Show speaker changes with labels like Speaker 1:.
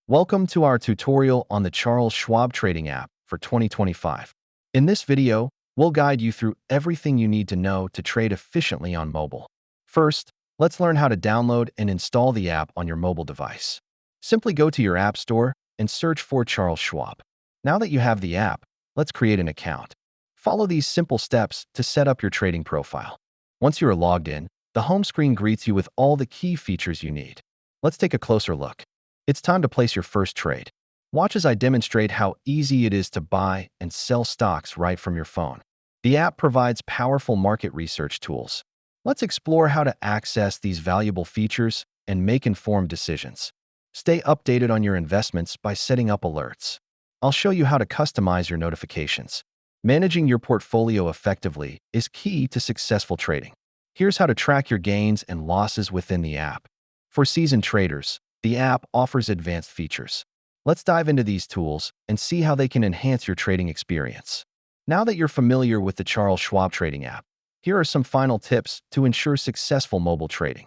Speaker 1: Welcome to our tutorial on the Charles Schwab trading app for 2025. In this video, we'll guide you through everything you need to know to trade efficiently on mobile. First, let's learn how to download and install the app on your mobile device. Simply go to your app store and search for Charles Schwab. Now that you have the app, let's create an account. Follow these simple steps to set up your trading profile. Once you are logged in, the home screen greets you with all the key features you need. Let's take a closer look. It's time to place your first trade. Watch as I demonstrate how easy it is to buy and sell stocks right from your phone. The app provides powerful market research tools. Let's explore how to access these valuable features and make informed decisions. Stay updated on your investments by setting up alerts. I'll show you how to customize your notifications. Managing your portfolio effectively is key to successful trading. Here's how to track your gains and losses within the app. For seasoned traders, the app offers advanced features. Let's dive into these tools and see how they can enhance your trading experience. Now that you're familiar with the Charles Schwab trading app, here are some final tips to ensure successful mobile trading.